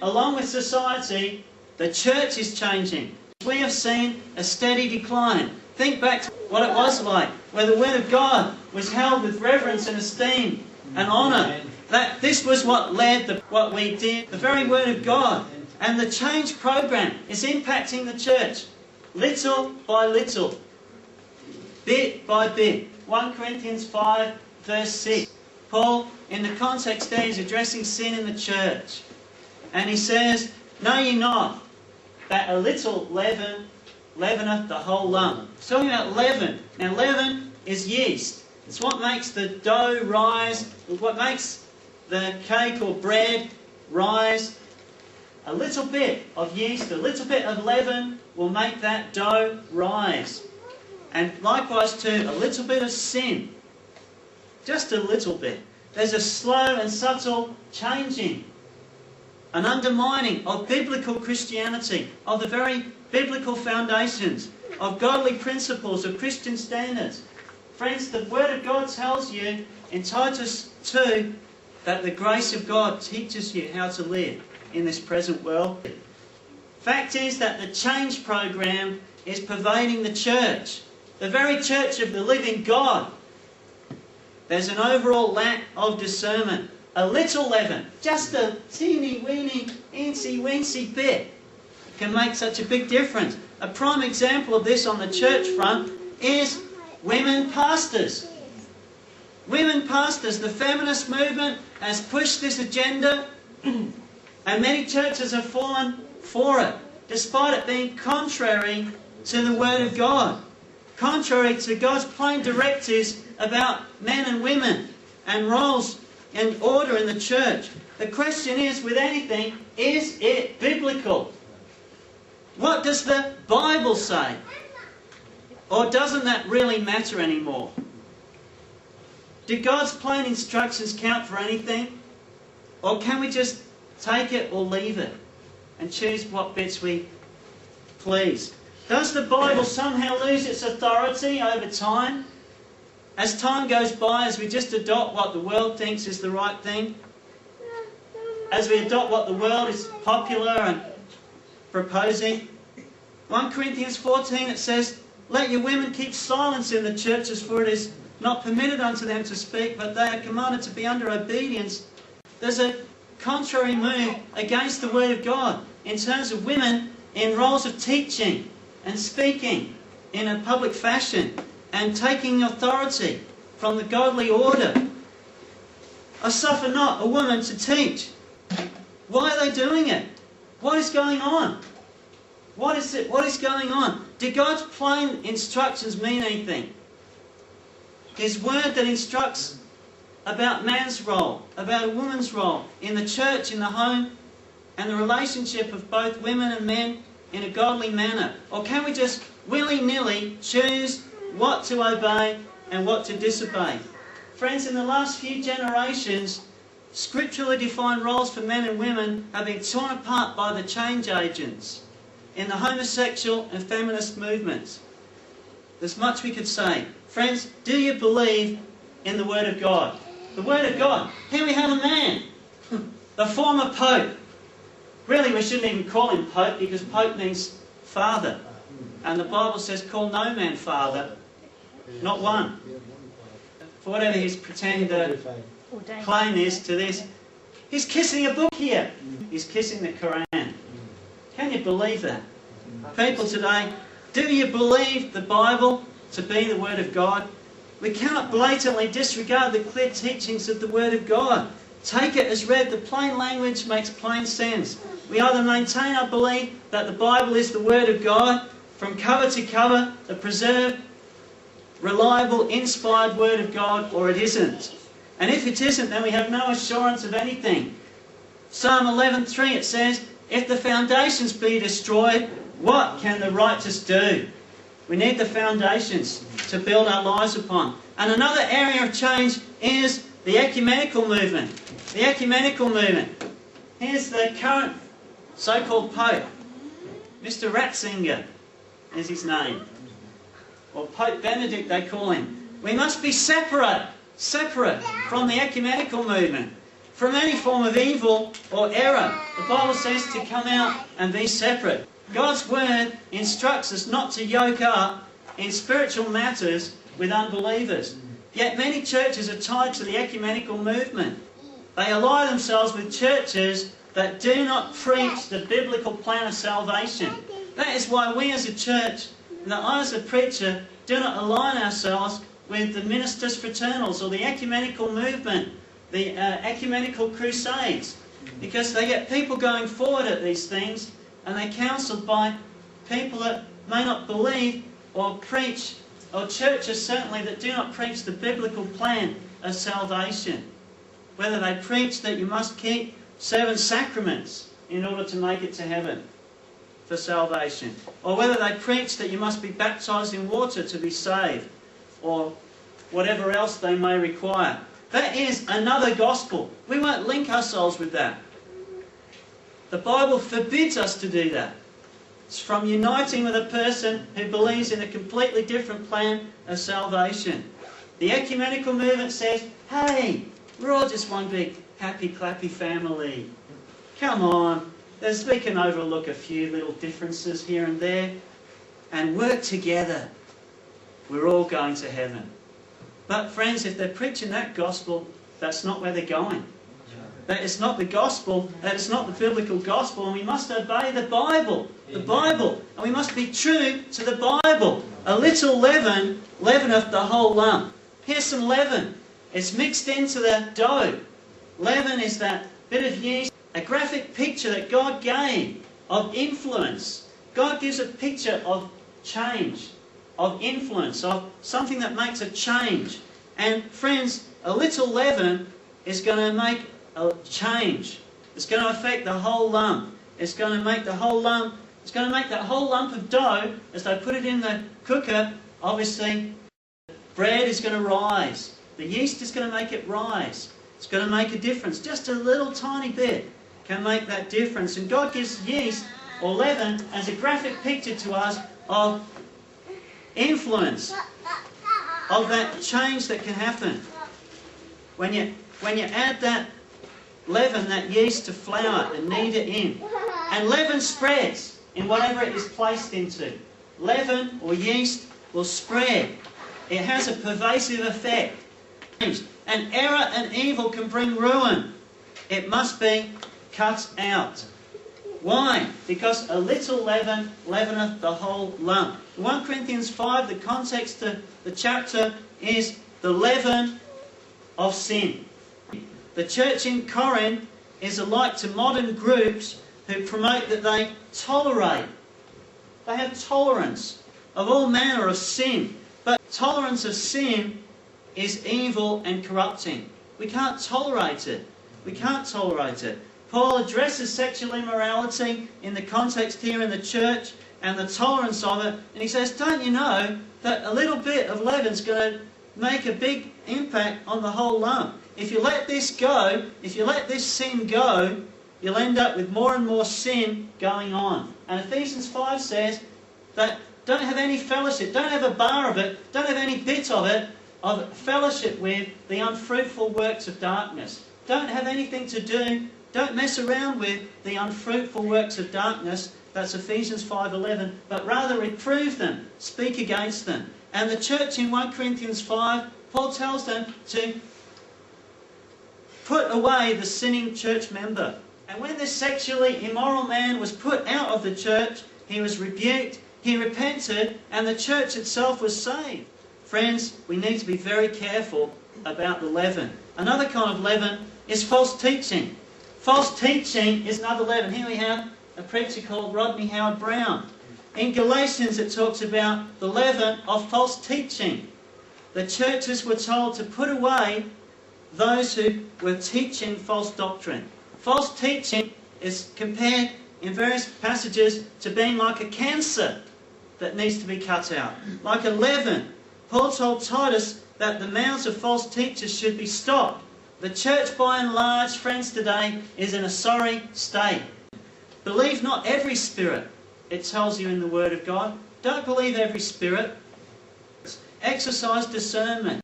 Along with society, the church is changing. We have seen a steady decline. Think back to what it was like, where the Word of God was held with reverence and esteem and honour. That this was what led to what we did, the very Word of God. And the change program is impacting the church, little by little, bit by bit. 1 Corinthians 5 verse 6. Paul, in the context there, is addressing sin in the church. And he says, "Know ye not that a little leaven leaveneth the whole lump?" He's talking about leaven. Now leaven is yeast. It's what makes the dough rise, what makes the cake or bread rise. A little bit of yeast, a little bit of leaven will make that dough rise. And likewise too, a little bit of sin. Just a little bit. There's a slow and subtle changing, an undermining of biblical Christianity, of the very biblical foundations, of godly principles, of Christian standards. Friends, the Word of God tells you in Titus 2 that the grace of God teaches you how to live in this present world. Fact is that the change program is pervading the church, the very church of the living God. There's an overall lack of discernment. A little leaven, just a teeny weeny, incy wincy bit, can make such a big difference. A prime example of this on the church front is women pastors. Women pastors, the feminist movement has pushed this agenda and many churches have fallen for it, despite it being contrary to the Word of God, contrary to God's plain directives about men and women and roles and order in the church. The question is, with anything, is it biblical? What does the Bible say? Or doesn't that really matter anymore? Do God's plain instructions count for anything? Or can we just take it or leave it and choose what bits we please? Does the Bible somehow lose its authority over time? As time goes by, as we just adopt what the world thinks is the right thing, as we adopt what the world is popular and proposing. 1 Corinthians 14 it says, "Let your women keep silence in the churches, for it is not permitted unto them to speak, but they are commanded to be under obedience." There's a contrary move against the Word of God in terms of women in roles of teaching and speaking in a public fashion and taking authority from the godly order. "I suffer not a woman to teach." Why are they doing it? What is going on? What is it? What is going on? Did God's plain instructions mean anything? His Word that instructs about man's role, about a woman's role in the church, in the home, and the relationship of both women and men in a godly manner? Or can we just willy-nilly choose what to obey and what to disobey? Friends, in the last few generations, scripturally defined roles for men and women have been torn apart by the change agents in the homosexual and feminist movements. There's much we could say. Friends, do you believe in the Word of God? The Word of God. Here we have a man, the former Pope. Really, we shouldn't even call him Pope, because Pope means father. And the Bible says, "Call no man father," not one. For whatever his pretend claim is to this, he's kissing a book here. He's kissing the Quran. Can you believe that? People today, do you believe the Bible to be the Word of God? We cannot blatantly disregard the clear teachings of the Word of God. Take it as read. The plain language makes plain sense. We either maintain our belief that the Bible is the Word of God from cover to cover, the preserved, reliable, inspired Word of God, or it isn't. And if it isn't, then we have no assurance of anything. Psalm 11:3 it says, "If the foundations be destroyed, what can the righteous do?" We need the foundations to build our lives upon. And another area of change is the ecumenical movement. The ecumenical movement. Here's the current so-called Pope. Mr. Ratzinger is his name. Or Pope Benedict they call him. We must be separate from the ecumenical movement. from any form of evil or error. The Bible says to come out and be separate. God's Word instructs us not to yoke up in spiritual matters with unbelievers. Yet many churches are tied to the ecumenical movement. They ally themselves with churches that do not preach the biblical plan of salvation. That is why we as a church, and I as a preacher, do not align ourselves with the ministers fraternals or the ecumenical movement, the ecumenical crusades, because they get people going forward at these things and they're counselled by people that may not believe or preach, or churches certainly that do not preach the biblical plan of salvation. Whether they preach that you must keep 7 sacraments in order to make it to heaven for salvation, or whether they preach that you must be baptised in water to be saved, or whatever else they may require. That is another gospel. We won't link ourselves with that. The Bible forbids us to do that. It's from uniting with a person who believes in a completely different plan of salvation. The ecumenical movement says, hey, we're all just one big happy clappy family. Come on, we can overlook a few little differences here and there and work together. We're all going to heaven. But friends, if they're preaching that gospel, that's not where they're going. That is not the gospel, that is not the biblical gospel, and we must obey the Bible. The Bible. And we must be true to the Bible. A little leaven leaveneth the whole lump. Here's some leaven. It's mixed into the dough. Leaven is that bit of yeast, a graphic picture that God gave of influence. God gives a picture of change, of influence, of something that makes a change. And friends, a little leaven is going to make a change. It's going to affect the whole lump. It's going to make the whole lump, it's going to make that whole lump of dough, as they put it in the cooker, obviously, bread is going to rise. The yeast is going to make it rise. It's going to make a difference. Just a little tiny bit can make that difference. And God gives yeast or leaven as a graphic picture to us of influence, of that change that can happen. When you add that leaven, that yeast to flour and knead it in, and leaven spreads in whatever it is placed into. Leaven or yeast will spread. It has a pervasive effect. And error and evil can bring ruin. It must be cut out. Why? Because a little leaven leaveneth the whole lump. In 1 Corinthians 5, the context of the chapter is the leaven of sin. The church in Corinth is alike to modern groups who promote that they tolerate. They have tolerance of all manner of sin. But tolerance of sin is evil and corrupting. We can't tolerate it. We can't tolerate it. Paul addresses sexual immorality in the context here in the church and the tolerance of it. And he says, don't you know that a little bit of leaven is going to make a big impact on the whole lump? If you let this go, if you let this sin go, you'll end up with more and more sin going on. And Ephesians 5 says that don't have any fellowship, don't have a bar of it, don't have any bit of it, of fellowship with the unfruitful works of darkness. Don't have anything to do, don't mess around with the unfruitful works of darkness. That's Ephesians 5:11. But rather reprove them, speak against them. And the church in 1 Corinthians 5, Paul tells them to put away the sinning church member. And when this sexually immoral man was put out of the church, he was rebuked, he repented, and the church itself was saved. Friends, we need to be very careful about the leaven. Another kind of leaven is false teaching. False teaching is another leaven. Here we have a preacher called Rodney Howard-Browne. In Galatians it talks about the leaven of false teaching. The churches were told to put away those who were teaching false doctrine. False teaching is compared in various passages to being like a cancer that needs to be cut out. Like a leaven. Paul told Titus that the mouths of false teachers should be stopped. The church, by and large, friends, today is in a sorry state. Believe not every spirit, it tells you in the Word of God. Don't believe every spirit. Exercise discernment.